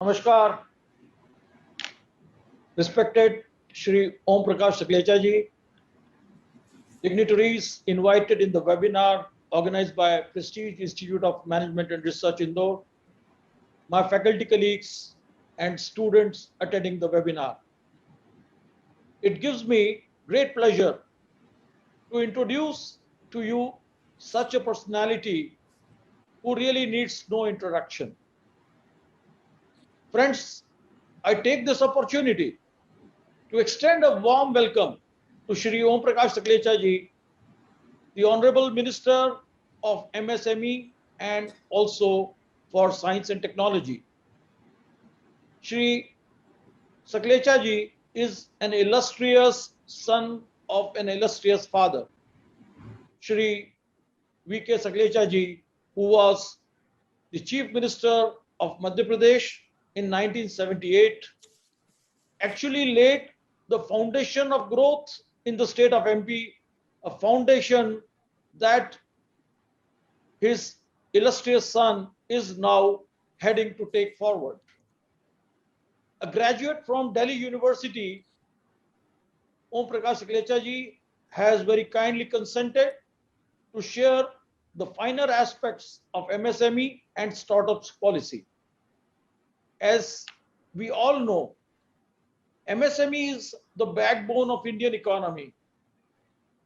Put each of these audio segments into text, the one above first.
Namaskar, respected Shri Omprakash Saklecha ji, dignitaries invited in the webinar organized by Prestige Institute of Management and Research Indore, my faculty colleagues and students attending the webinar. It gives me great pleasure to introduce to you such a personality who really needs no introduction. Friends, I take this opportunity to extend a warm welcome to Shri Omprakash Saklecha ji, the Honorable Minister of MSME and also for Science and Technology. Shri Saklecha ji is an illustrious son of an illustrious father. Shri V.K. Saklecha ji, who was the Chief Minister of Madhya Pradesh in 1978, actually laid the foundation of growth in the state of MP, a foundation that his illustrious son is now heading to take forward. A graduate from Delhi University, Omprakash Saklecha ji has very kindly consented to share the finer aspects of MSME and startups policy. As we all know, MSME is the backbone of Indian economy.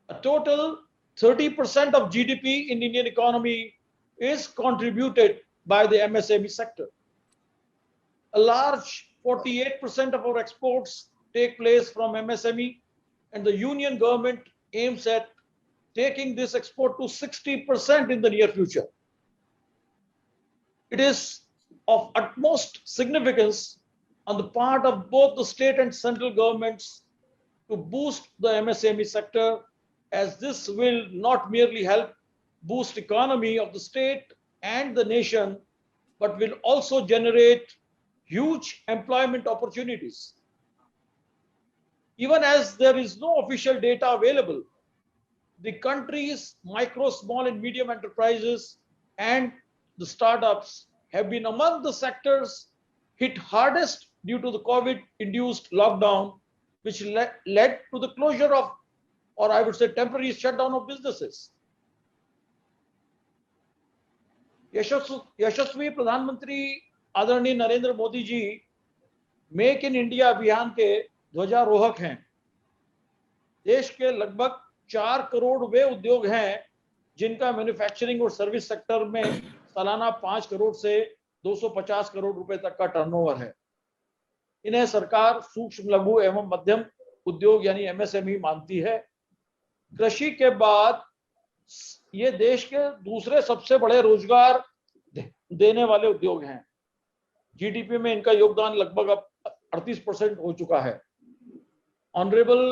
A total 30% of GDP in Indian economy is contributed by the MSME sector. A large 48% of our exports take place from MSME, and the union government aims at taking this export to 60% in the near future. It is of utmost significance on the part of both the state and central governments to boost the MSME sector, as this will not merely help boost economy of the state and the nation, but will also generate huge employment opportunities. Even as there is no official data available, the country's micro, small and medium enterprises and the startups have been among the sectors hit hardest due to the COVID-induced lockdown, which led to the closure of, or I would say temporary shutdown of businesses. यशस्वी प्रधानमंत्री आदरणीय नरेंद्र मोदी जी make in India अभियान के ध्वजारोहक हैं। देश के लगभग 4 करोड़ वे उद्योग हैं जिनका मैन्युफैक्चरिंग और सर्विस सेक्टर में सालाना 5 करोड़ से 250 करोड़ रुपए तक का टर्नओवर है। इन्हें सरकार सूक्ष्म लघु एवं मध्यम उद्योग यानी एमएसएमई मानती है। कृषि के बाद ये देश के दूसरे सबसे बड़े रोजगार देने वाले उद्योग हैं। जीडीपी में इनका योगदान लगभग अब 38% हो चुका है। Honourable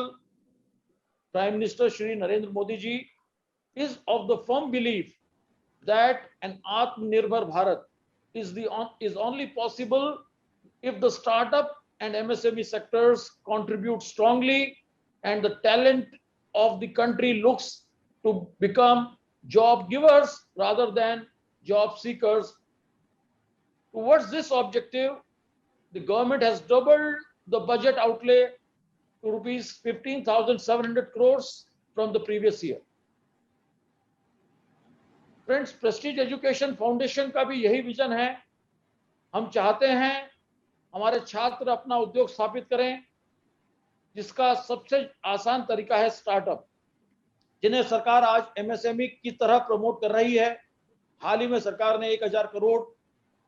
prime minister Shri Narendra Modi ji is of the firm belief that an Atmanirbhar Bharat is only possible if the startup and MSME sectors contribute strongly and the talent of the country looks to become job givers rather than job seekers. Towards this objective, the government has doubled the budget outlay to rupees 15,700 crores from the previous year. Friends, Prestige education foundation का भी यही vision है। हम चाहते हैं हमारे छात्र अपना उद्योग स्थापित करें, जिसका सबसे आसान तरीका है स्टार्टअप, जिन्हें सरकार आज एमएसएमई की तरह प्रमोट कर रही है। हाल ही में सरकार ने 1000 करोड़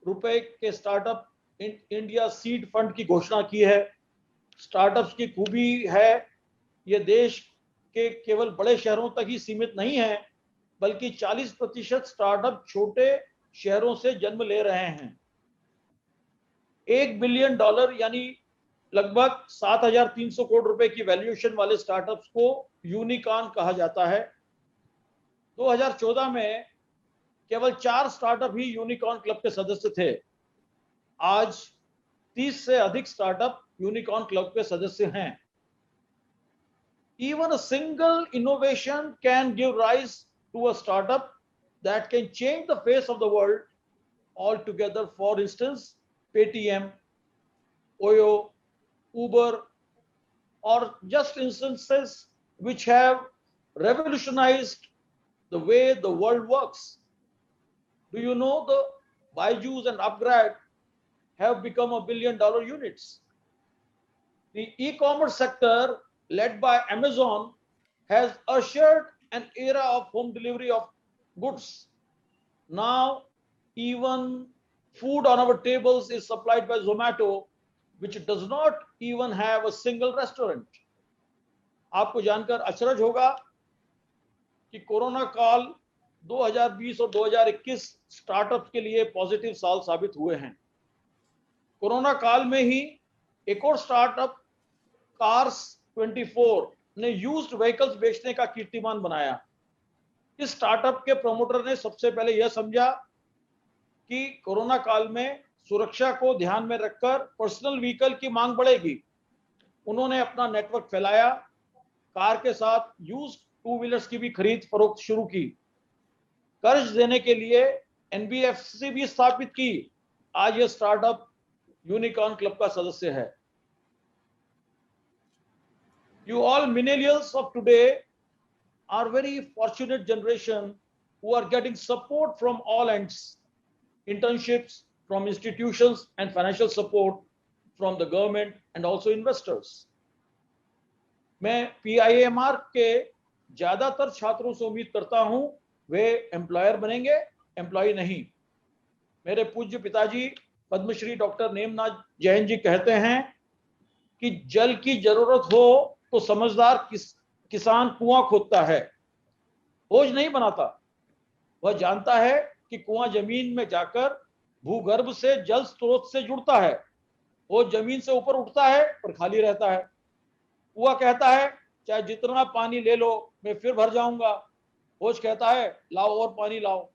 रुपए के स्टार्टअप इंडिया सीड फंड की घोषणा की है। स्टार्टअप्स की खूबी है, ये देश के केवल बड़े शहरों तक ही सीमित नहीं है, बल्कि 40% स्टार्टअप छोटे शहरों से जन्म ले रहे हैं। $1 बिलियन यानी लगभग 7,300 करोड़ रुपए की वैल्यूएशन वाले स्टार्टअप्स को यूनिकॉर्न कहा जाता है। 2014 में केवल 4 स्टार्टअप ही यूनिकॉर्न क्लब के सदस्य थे। आज 30 से अधिक स्टार्टअप यूनिकॉर्न क्लब के सदस्य हैं। Even a single innovation can give rise to a startup that can change the face of the world altogether. For instance, Paytm Oyo, Uber, or just instances which have revolutionized the way the world works. Do you know the Byju's and Upgrad have become $1 billion units? The e-commerce sector led by Amazon has ushered an era of home delivery of goods. Now, even food on our tables is supplied by Zomato, which does not even have a single restaurant. आपको जानकर अचरज होगा कि corona काल 2020 और 2021 startup के लिए positive साल साबित हुए हैं। कोरोना काल में ही एक और स्टार्टअप कार्स 24 ने यूज्ड व्हीकल्स बेचने का कीर्तिमान बनाया। इस स्टार्टअप के प्रमोटर ने सबसे पहले यह समझा कि कोरोना काल में सुरक्षा को ध्यान में रखकर पर्सनल व्हीकल की मांग बढ़ेगी। उन्होंने अपना नेटवर्क फैलाया, कार के साथ यूज्ड टू व्हीलर्स की भी खरीद फरोख्त शुरू की, कर्ज देने के लिए एनबीएफसी भी स्थापित की। आज यह स्टार्टअप यूनिकॉर्न क्लब का सदस्य है। You all millennials of today are very fortunate generation who are getting support from all ends, internships from institutions and financial support from the government and also investors. मैं PIMR के ज्यादातर छात्रों से उम्मीद करता हूं वे एम्प्लॉयर बनेंगे, एम्प्लॉय नहीं। मेरे पूज्य पिताजी पद्मश्री डॉक्टर नेमनाथ जैन जी कहते हैं कि जल की जरूरत हो तो समझदार किसान कुआं खोदता है, खोज नहीं बनाता। वह जानता है कि कुआं जमीन में जाकर भूगर्भ से जल स्रोत से जुड़ता है, वो जमीन से ऊपर उठता है पर खाली रहता है। कुआं कहता है चाहे जितना पानी ले लो मैं फिर भर जाऊंगा, खोज कहता है लाओ और पानी लाओ।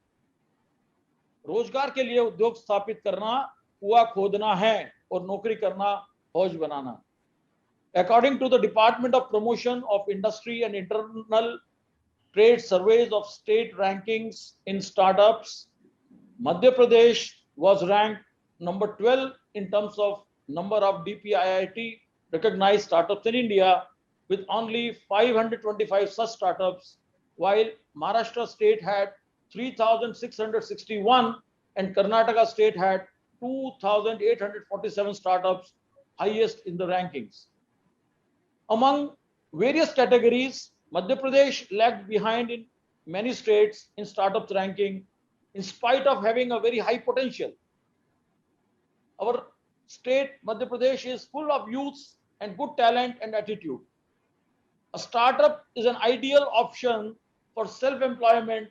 रोजगार के लिए उद्योग स्थापित करना कुआं खोदना है और नौकरी करना फौज बनाना। According to the Department of Promotion of Industry and Internal Trade Surveys of State Rankings in Startups, Madhya Pradesh was ranked number 12 in terms of number of DPIIT recognized startups in India, with only 525 such startups, while Maharashtra state had 3,661 and Karnataka state had 2,847 startups, highest in the rankings. Among various categories, Madhya Pradesh lagged behind in many states in startups ranking, in spite of having a very high potential. Our state, Madhya Pradesh, is full of youths and good talent and attitude. A startup is an ideal option for self-employment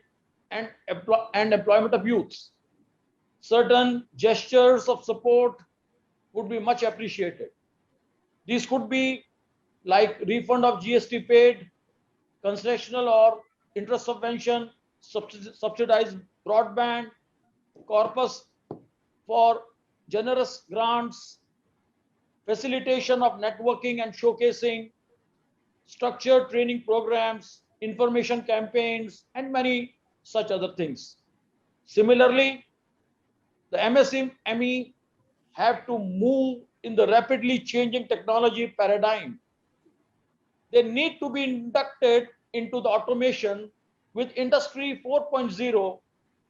and employment of youths. Certain gestures of support would be much appreciated. These could be like refund of GST paid, concessional or interest subvention, subsidized broadband, corpus for generous grants, facilitation of networking and showcasing, structured training programs, information campaigns, and many such other things. Similarly, the MSME have to move in the rapidly changing technology paradigm. They need to be inducted into the automation with Industry 4.0,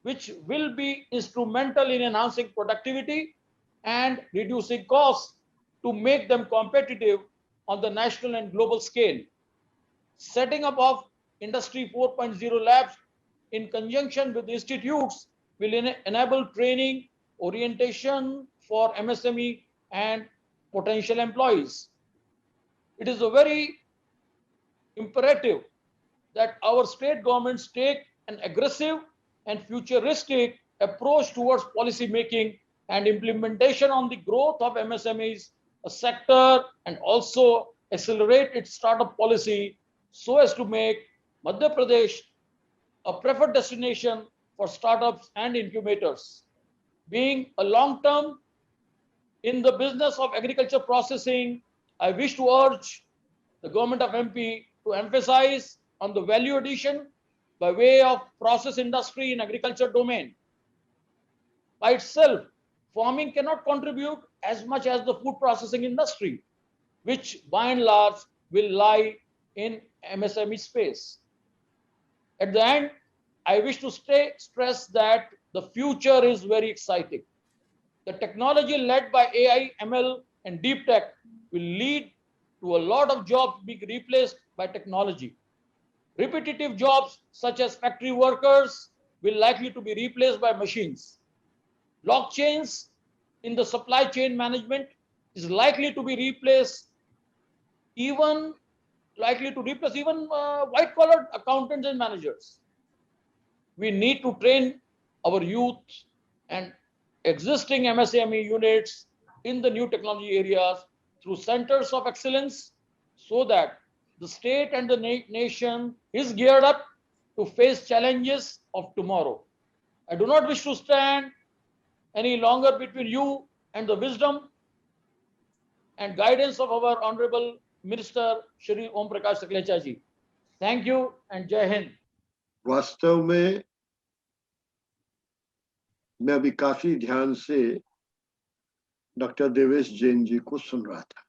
which will be instrumental in enhancing productivity and reducing costs to make them competitive on the national and global scale. Setting up of Industry 4.0 labs in conjunction with institutes will enable training, orientation for MSME and potential employees. It is a very imperative that our state governments take an aggressive and futuristic approach towards policy making and implementation on the growth of MSMEs, a sector, and also accelerate its startup policy so as to make Madhya Pradesh a preferred destination for startups and incubators. Being a long-term in the business of agriculture processing, I wish to urge the government of MP to emphasize on the value addition by way of process industry in agriculture domain. By itself, farming cannot contribute as much as the food processing industry, which by and large will lie in MSME space. At the end, I wish to stress that the future is very exciting. The technology led by AI, ML, and deep tech will lead to a lot of jobs being replaced by technology. Repetitive jobs such as factory workers will likely to be replaced by machines. Blockchains in the supply chain management is likely to be replaced, even white collar accountants and managers. We need to train our youth and existing MSME units in the new technology areas through centers of excellence, so that the state and the nation is geared up to face challenges of tomorrow. I do not wish to stand any longer between you and the wisdom and guidance of our Honorable Minister Shri Omprakash Saklecha ji. Thank you and Jai Hind. वास्तव में मैं अभी काफी ध्यान से doctor Devesh Jain ji को सुन रहा था।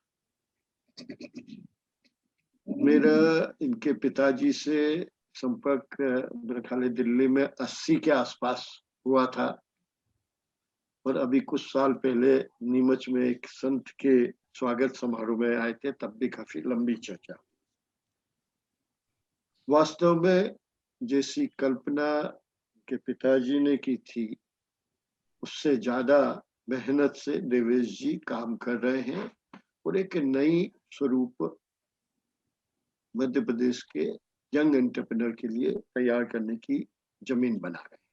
मेरा इनके पिताजी से संपर्क मेरे ख्याल दिल्ली में 80 के आसपास हुआ था, और अभी कुछ साल पहले नीमच में एक संत के स्वागत समारोह में आए थे, तब भी काफी लंबी चर्चा। वास्तव में जैसी कल्पना के पिताजी ने की थी, उससे ज्यादा मेहनत से देवेश जी काम कर रहे हैं और एक नई स्वरूप मध्य प्रदेश के यंग एंटरप्रेन्योर के लिए तैयार करने की जमीन बना रहे हैं।